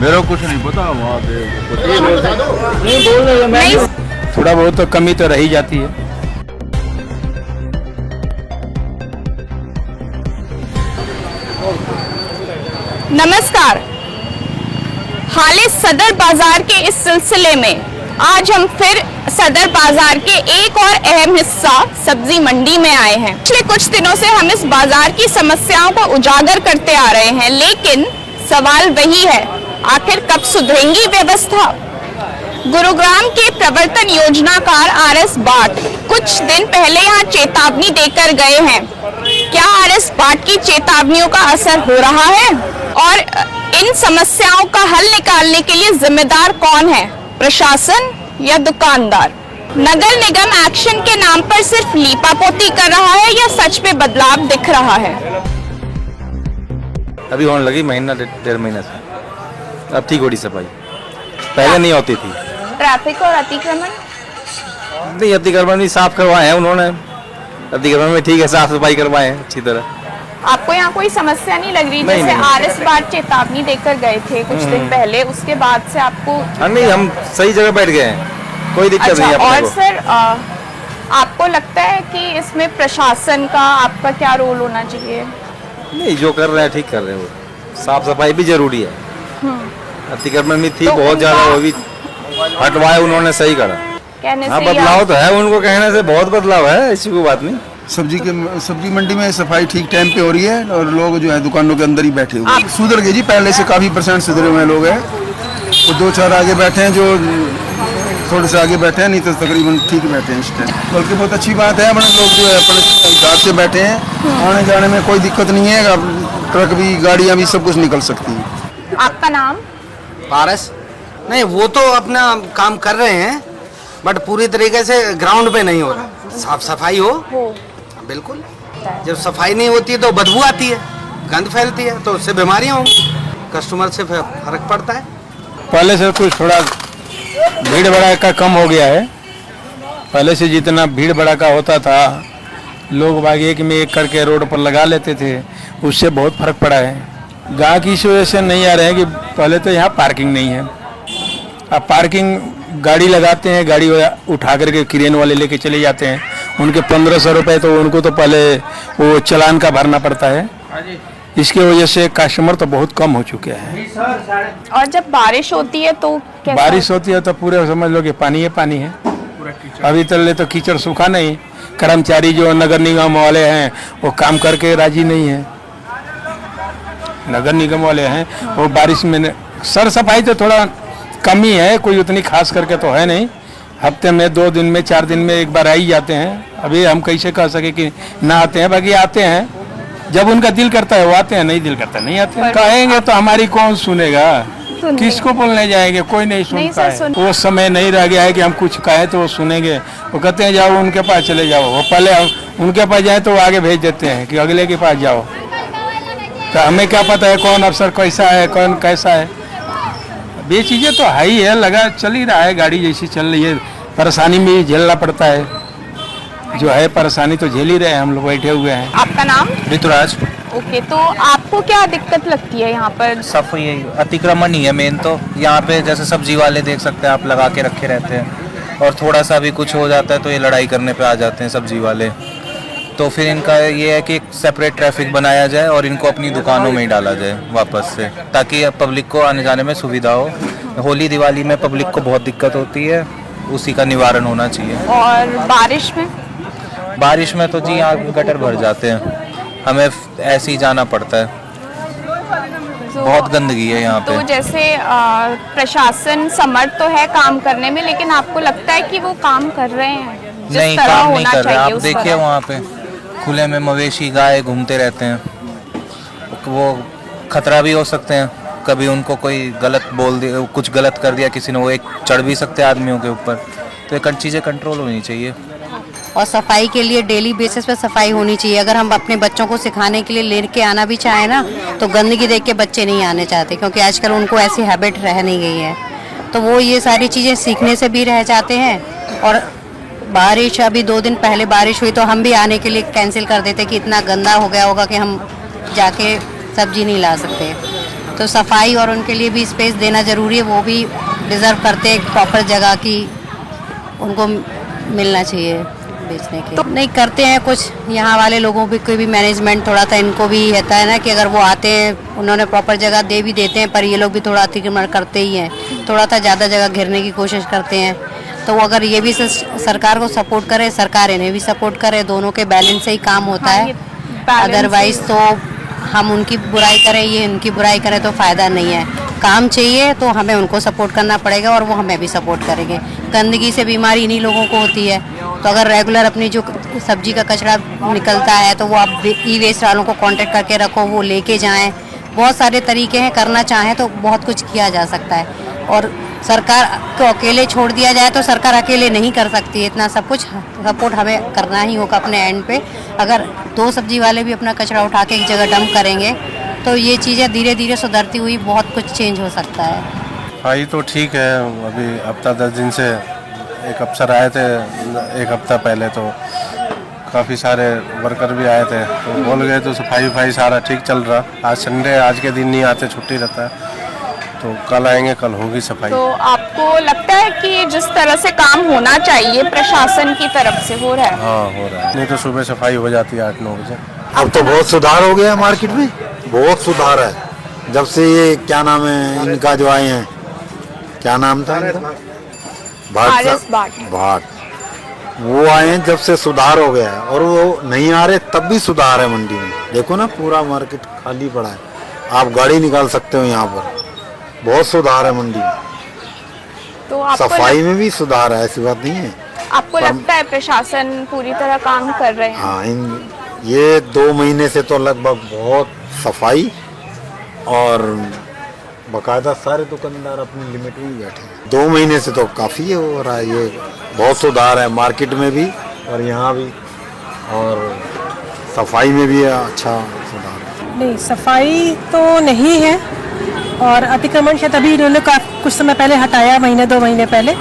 मेरा कुछ नहीं पता वहाँ पे नहीं बोल रहे मैं थोड़ा बहुत तो कमी तो रही जाती है। नमस्कार। हाले सदर बाजार के इस सिलसिले में आज हम फिर सदर बाजार के एक और अहम हिस्सा सब्जी मंडी में आए हैं। पिछले कुछ दिनों से हम इस बाजार की समस्याओं को उजागर करते आ रहे हैं, लेकिन सवाल वही है, आखिर कब सुधरेंगी व्यवस्था। गुरुग्राम के प्रवर्तन योजनाकार आरएस भाट कुछ दिन पहले यहाँ चेतावनी देकर गए हैं। क्या आरएस भाट की चेतावनियों का असर हो रहा है और इन समस्याओं का हल निकालने के लिए जिम्मेदार कौन है, प्रशासन या दुकानदार। नगर निगम एक्शन के नाम पर सिर्फ लीपापोती कर रहा है या सच में बदलाव दिख रहा है। अभी होने लगी महीना डेढ़ महीना से, अब ठीक हो रही सफाई, पहले नहीं होती थी। ट्रैफिक और अतिक्रमण नहीं, अतिक्रमण भी साफ करवाए हैं उन्होंने, अतिक्रमण में ठीक है, साफ सफाई करवाए हैं अच्छी तरह। आपको यहाँ कोई समस्या नहीं लग रही? जैसे आरएस भाट चेतावनी देकर गए थे कुछ दिन पहले, उसके बाद से आपको? नहीं, हम सही जगह बैठ गए हैं, कोई दिक्कत अच्छा, नहीं है। और सर आपको लगता है कि इसमें प्रशासन का आपका क्या रोल होना चाहिए? नहीं, जो कर रहे हैं ठीक कर रहे हैं, वो साफ सफाई भी जरूरी है। अतिक्रमण भी थी तो बहुत ज्यादा, वो भी हटवाए उन्होंने, सही करा। कहने हाँ, से बदलाव तो है, उनको कहने से बहुत बदलाव है, ऐसी कोई बात नहीं। सब्जी मंडी में सफाई ठीक टाइम पे हो रही है और लोग जो है दुकानों के अंदर ही बैठे हुए हैं। सुधर गए जी, पहले से काफी % सुधरे हुए लोग हैं। वो 2-4 आगे बैठे हैं, जो थोड़े से आगे बैठे हैं, नहीं तो तकरीबन ठीक बैठे हैं इस टाइम। बल्कि बहुत अच्छी बात है, अपने लोग जो है अपने घाट से बैठे हैं, आने जाने में कोई दिक्कत नहीं है, ट्रक भी, गाड़ियाँ भी, सब कुछ निकल सकती हैं। आपका नाम? पारस। नहीं, वो तो अपना काम कर रहे हैं, बट पूरी तरीके से ग्राउंड पे नहीं हो रहा। साफ सफाई हो बिल्कुल। जब सफाई नहीं होती है तो बदबू आती है, गंद फैलती है, तो उससे बीमारियां होंगी, कस्टमर से फर्क पड़ता है। पहले से कुछ थोड़ा भीड़ भड़ा का कम हो गया है। पहले से जितना भीड़ भड़ा का होता था, लोग बाग एक में एक करके रोड पर लगा लेते थे, उससे बहुत फर्क पड़ा है। गाँव की इस वजह से नहीं आ रहे हैं कि पहले तो यहाँ पार्किंग नहीं है। अब पार्किंग गाड़ी लगाते हैं, गाड़ी उठा करके क्रेन वाले लेके चले जाते हैं, उनके 1500 रुपये, तो उनको तो पहले वो चालान का भरना पड़ता है। इसकी वजह से कस्टमर तो बहुत कम हो चुके हैं। और जब बारिश होती है तो कैसा? बारिश होती है तो पूरे समझ लो कि पानी है, पानी है। अभी तक तो कीचड़ सूखा नहीं। कर्मचारी जो नगर निगम वाले हैं वो काम करके राजी नहीं है। नगर निगम वाले हैं वो बारिश में सर सफाई तो थोड़ा कमी है, कोई उतनी खास करके तो है नहीं। हफ्ते में 2 दिन में 4 दिन में एक बार आ ही जाते हैं। अभी हम कैसे कह सके कि ना आते हैं, बाकी आते हैं, जब उनका दिल करता है वो आते हैं, नहीं दिल करता नहीं आते हैं। कहेंगे तो हमारी कौन सुनेगा, किसको बोलने जाएंगे, कोई नहीं सुनता है। वो समय नहीं रह गया है कि हम कुछ कहें तो वो सुनेंगे। वो कहते हैं जाओ उनके पास चले जाओ, वो पहले उनके पास जाए तो वो आगे भेज देते हैं कि अगले के पास जाओ। तो हमें क्या पता है कौन अफसर कैसा है, कौन कैसा है। ये चीज़ें तो है ही है, लगा चल ही रहा है, गाड़ी जैसी चल रही है, परेशानी में झेलना पड़ता है। जो है परेशानी तो झेल ही रहे हैं, हम लोग बैठे हुए हैं। आपका नाम? ऋतुराज। ओके, तो आपको क्या दिक्कत लगती है यहाँ पर? सब यही अतिक्रमण ही है मेन तो। यहाँ पे जैसे सब्जी वाले देख सकते हैं आप, लगा के रखे रहते हैं, और थोड़ा सा भी कुछ हो जाता है तो ये लड़ाई करने पे आ जाते हैं सब्जी वाले। तो फिर इनका ये है कि एक सेपरेट ट्रैफिक बनाया जाए और इनको अपनी दुकानों में ही डाला जाए वापस से, ताकि पब्लिक को आने जाने में सुविधा हो। होली दिवाली में पब्लिक को बहुत दिक्कत होती है, उसी का निवारण होना चाहिए। और बारिश में? बारिश में तो जी यहाँ गटर भर जाते हैं, हमें ऐसे ही जाना पड़ता है, तो बहुत गंदगी है यहाँ पे। तो जैसे प्रशासन समर्थ तो है काम करने में, लेकिन आपको लगता है कि वो काम कर रहे हैं जिस नहीं, तरह काम नहीं होना कर रहे। चाहिए? आप देखिए वहाँ पे खुले में मवेशी गाय घूमते रहते हैं, वो खतरा भी हो सकते हैं। कभी उनको कोई गलत बोल दिया, कुछ गलत कर दिया किसी ने, वो एक चढ़ भी सकते हैं आदमियों के ऊपर। तो ये चीज़ें कंट्रोल होनी चाहिए। और सफाई के लिए डेली बेसिस पे सफाई होनी चाहिए। अगर हम अपने बच्चों को सिखाने के लिए लेके आना भी चाहें ना, तो गंदगी देख के बच्चे नहीं आने चाहते, क्योंकि आजकल उनको ऐसी हैबिट रह नहीं गई है। तो वो ये सारी चीज़ें सीखने से भी रह जाते हैं। और बारिश, अभी 2 दिन पहले बारिश हुई तो हम भी आने के लिए कैंसिल कर देते कि इतना गंदा हो गया होगा कि हम जाके सब्जी नहीं ला सकते। तो सफाई और उनके लिए भी स्पेस देना ज़रूरी है, वो भी डिज़र्व करते हैं प्रॉपर जगह की, उनको मिलना चाहिए बेचने के। तो नहीं करते हैं कुछ यहाँ वाले लोगों भी, कोई भी मैनेजमेंट थोड़ा सा इनको भी रहता है ना कि अगर वो आते हैं उन्होंने प्रॉपर जगह दे भी देते हैं, पर ये लोग भी थोड़ा अतिक्रमण करते ही हैं, थोड़ा सा ज़्यादा जगह घेरने की कोशिश करते हैं। तो अगर ये भी सरकार को सपोर्ट करे, सरकार इन्हें भी सपोर्ट करे, दोनों के बैलेंस से ही काम होता है। अदरवाइज तो हम उनकी बुराई करें, ये उनकी बुराई करें तो फ़ायदा नहीं है। काम चाहिए तो हमें उनको सपोर्ट करना पड़ेगा और वो हमें भी सपोर्ट करेंगे। गंदगी से बीमारी इन्हीं लोगों को होती है, तो अगर रेगुलर अपनी जो सब्जी का कचरा निकलता है तो वो आप ई वेस्ट वालों को कांटेक्ट करके रखो, वो लेके जाएं। बहुत सारे तरीके हैं, करना चाहें तो बहुत कुछ किया जा सकता है। और सरकार को अकेले छोड़ दिया जाए तो सरकार अकेले नहीं कर सकती, इतना सब कुछ सपोर्ट हमें करना ही होगा अपने एंड पे। अगर 2 सब्जी वाले भी अपना कचरा उठा के एक जगह डंप करेंगे तो ये चीज़ें धीरे धीरे सुधरती हुई बहुत कुछ चेंज हो सकता है। सफाई तो ठीक है, अभी हफ्ता 10 दिन से एक अफसर आए थे, एक हफ्ता पहले तो काफ़ी सारे वर्कर भी आए थे, तो बोल गए तो सफाई सारा ठीक चल रहा। आज संडे, आज के दिन नहीं आते, छुट्टी रहता है, तो कल आएंगे, कल होगी सफाई। तो आपको लगता है कि जिस तरह से काम होना चाहिए प्रशासन की तरफ से हो रहा है? हाँ, हो रहा है। नहीं तो सुबह सफाई हो जाती है 8-9 बजे। अब तो बहुत सुधार हो गया है मार्केट में, बहुत सुधार है। जब से ये क्या नाम है इनका जो आए हैं, क्या नाम था इनका? भाट, वो आए हैं, जब से सुधार हो गया है। और वो नहीं आ रहे तब भी सुधार है मंडी में। देखो ना, पूरा मार्केट खाली पड़ा है, आप गाड़ी निकाल सकते हो यहाँ पर। बहुत सुधार है मंडी में, तो सफाई में भी सुधार है, ऐसी बात नहीं है। आपको लगता है प्रशासन पूरी तरह काम कर रहे हैं? हाँ, ये 2 महीने से तो लगभग बहुत सफाई और बाकायदा सारे दुकानदार अपनी लिमिट में ही बैठे हैं। 2 महीने से तो काफ़ी हो रहा है, ये बहुत सुधार है मार्केट में भी और यहाँ भी, और सफाई में भी अच्छा सुधार है। नहीं, सफाई तो नहीं है, और अतिक्रमण शायद अभी इन्होंने कुछ समय पहले हटाया, 1-2 महीने पहले,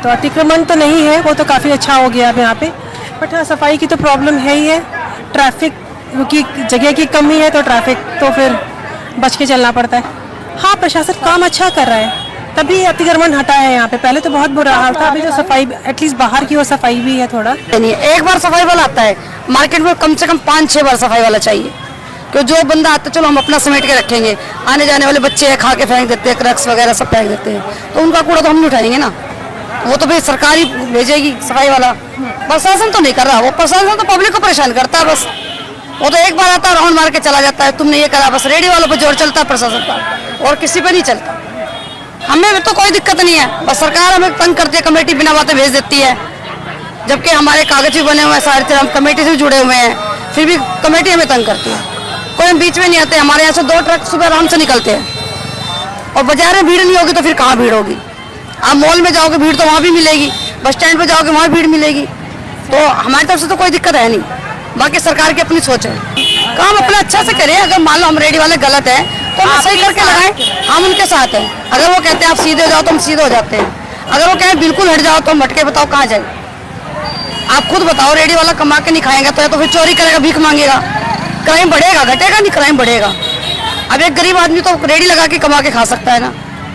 तो अतिक्रमण तो नहीं है, वो तो काफ़ी अच्छा हो गया अब यहाँ पे। बट हाँ, सफाई की तो प्रॉब्लम है ही है, ट्रैफिक की जगह की कमी है, तो ट्रैफिक तो फिर बच के चलना पड़ता है। हाँ, प्रशासन काम अच्छा कर रहा है, तभी अतिक्रमण हटा है यहाँ पे। पहले तो बहुत बुरा हाल था, अभी तो सफाई एटलीस्ट बाहर की ओर सफाई भी है थोड़ा। एक बार सफाई वाला आता है मार्केट में, कम से कम 5-6 बार सफाई वाला चाहिए, क्यों जो बंदा आता है चलो हम अपना समेट के रखेंगे, आने जाने वाले बच्चे हैं खा के फेंक देते हैं, क्रक्स वगैरह सब फेंक देते हैं, तो उनका कूड़ा तो हम नहीं उठाएंगे ना, वो तो फिर सरकार ही भेजेगी सफाई वाला। प्रशासन तो नहीं कर रहा, वो प्रशासन तो पब्लिक को परेशान करता है बस। वो तो एक बार आता है, राउंड मार के चला जाता है, तुमने ये करा, बस रेडी वालों पर जोर चलता है प्रशासन का, और किसी पे नहीं चलता। हमें तो कोई दिक्कत नहीं है, बस सरकार हमें तंग करती है, कमेटी बिना बातें भेज देती है, जबकि हमारे कागज भी बने हुए हैं सारे, हम कमेटी से जुड़े हुए हैं, फिर भी कमेटी हमें तंग करती है। कोई बीच में नहीं आते, हमारे यहाँ से 2 ट्रक सुबह आराम से निकलते हैं, और बाजार में भीड़ नहीं होगी तो फिर कहाँ भीड़ होगी? आप मॉल में जाओगे भीड़ तो वहाँ भी मिलेगी, बस स्टैंड पे जाओगे वहाँ भीड़ मिलेगी, तो हमारी तरफ से तो कोई दिक्कत है नहीं। बाकी सरकार की अपनी सोच है, काम अपना अच्छा से करें। अगर मान लो हम रेडी वाले गलत हैं तो हम सही करके लगाएं, हम उनके साथ हैं। अगर वो कहते हैं आप सीधे हो जाओ तो हम सीधे हो जाते हैं, अगर वो कहें बिल्कुल हट जाओ तो हम हटके बताओ कहाँ जाए? आप खुद बताओ, रेडी वाला कमा के नहीं खाएंगे तो या तो फिर चोरी करेगा, भीख मांगेगा, क्राइम बढ़ेगा, घटेगा नहीं, क्राइम बढ़ेगा। अब एक गरीब आदमी तो रेडी लगा के कमा के खा सकता है ना,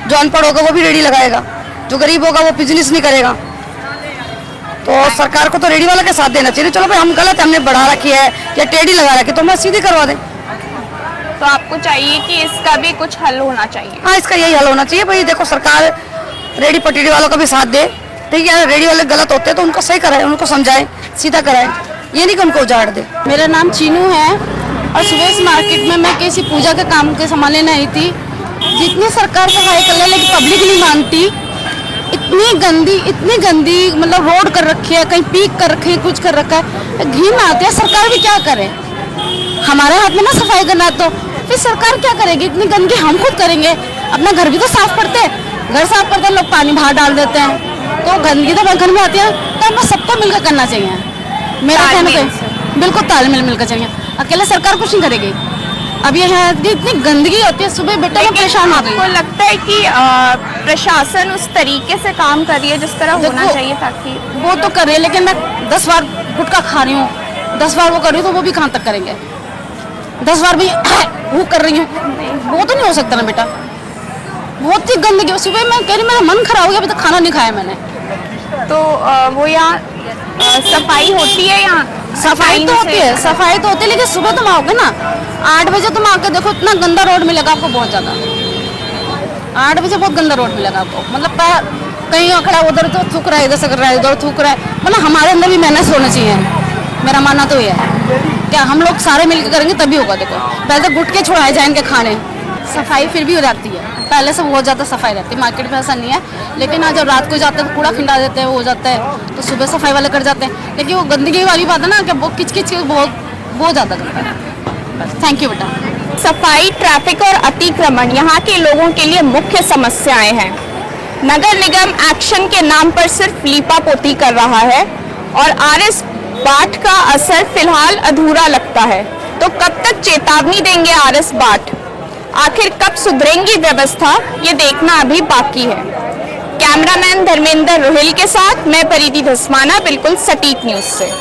जो अनपढ़ होगा वो भी रेडी लगाएगा, जो गरीब होगा वो बिजनेस नहीं करेगा। तो सरकार को तो रेडी वाला के साथ देना चाहिए। चलो भाई हम गलत है, हमने बढ़ा रखी है या टेढ़ी लगा रखी है, तो हमें सीधी करवा दें। तो आपको चाहिए कि इसका भी कुछ हल होना चाहिए? हाँ, इसका यही हल होना चाहिए भाई। देखो, सरकार रेडी पटेड़ी वालों का भी साथ दे, ठीक है? रेडी वाले गलत होते हैं तो उनको सही कराए, उनको समझाए, सीधा कराए, ये नहीं कि उनको उजाड़ दे। मेरा नाम चीनू है और सुबह इस मार्केट में मैं किसी पूजा के काम के सामान लेने आई थी। जितनी सरकार सफाई कर ले लेकिन पब्लिक नहीं मानती। इतनी गंदी मतलब रोड कर रखी है, कहीं पीक कर रखी है, कुछ कर रखा है, घिन आती है। सरकार भी क्या करे? हमारे हाथ में ना सफाई करना, तो फिर सरकार क्या करेगी? इतनी गंदगी हम खुद करेंगे? अपना घर भी तो साफ करते हैं, घर साफ करते हैं, लोग पानी बाहर डाल देते हैं, तो गंदगी तो घर में आती है। तो हमें सबको मिलकर करना चाहिए। मेरा कहना तो बिल्कुल तालमेल मिलकर चाहिए, अकेले सरकार कुछ नहीं करेगी। अब ये है कि इतनी गंदगी होती है, सुबह बेटा मैं परेशान हो गई। आपको लगता है कि प्रशासन उस तरीके से काम कर रही है जिस तरह होना चाहिए? ताकि वो तो कर रही है, लेकिन मैं 10 बार गुटखा खा रही हूँ, 10 बार वो कर रही हूँ, तो वो भी कहाँ तक करेंगे? 10 बार भी वो कर रही हूँ, वो तो नहीं हो सकता ना बेटा। बहुत ही गंदगी, सुबह मैं कह रही मेरा मन खराब हो गया, अभी तक खाना नहीं खाया मैंने। तो वो यहाँ सफाई होती है, यहाँ सफाई तो होती है, सफाई तो होती है, लेकिन सुबह तुम आओगे ना 8 बजे तुम आके देखो, इतना गंदा रोड मिलेगा आपको, बहुत ज्यादा। 8 बजे बहुत गंदा रोड मिलेगा आपको, मतलब कहीं खड़ा उधर तो थूक रहा है, इधर से कर रहा है, उधर थूक रहा है। मतलब हमारे अंदर भी मैनेज होना चाहिए, मेरा मानना तो ये है। क्या हम लोग सारे मिलकर करेंगे तभी होगा। देखो पहले तो गुटके छुड़ाए जाए इनके खाने, सफाई फिर भी हो जाती है, पहले से बहुत ज़्यादा सफाई रहती है। मार्केट में ऐसा नहीं है, लेकिन आज जब रात को जाते हैं तो कूड़ा खिंडा देते हैं, वो हो जाता है, तो सुबह सफाई वाले कर जाते हैं। लेकिन वो गंदगी वाली बात है ना कि वो किच किच बहुत ज़्यादा गंदा है। थैंक यू बेटा। सफाई, ट्रैफिक और अतिक्रमण यहाँ के लोगों के लिए मुख्य समस्याएं हैं। नगर निगम एक्शन के नाम पर सिर्फ लीपापोती कर रहा है और आरएस बाट का असर फिलहाल अधूरा लगता है। तो कब तक चेतावनी देंगे आरएस बाट? आखिर कब सुधरेंगी व्यवस्था, ये देखना अभी बाकी है। कैमरामैन धर्मेंद्र रोहिल के साथ मैं परिधि धस्माना, बिल्कुल सटीक न्यूज से।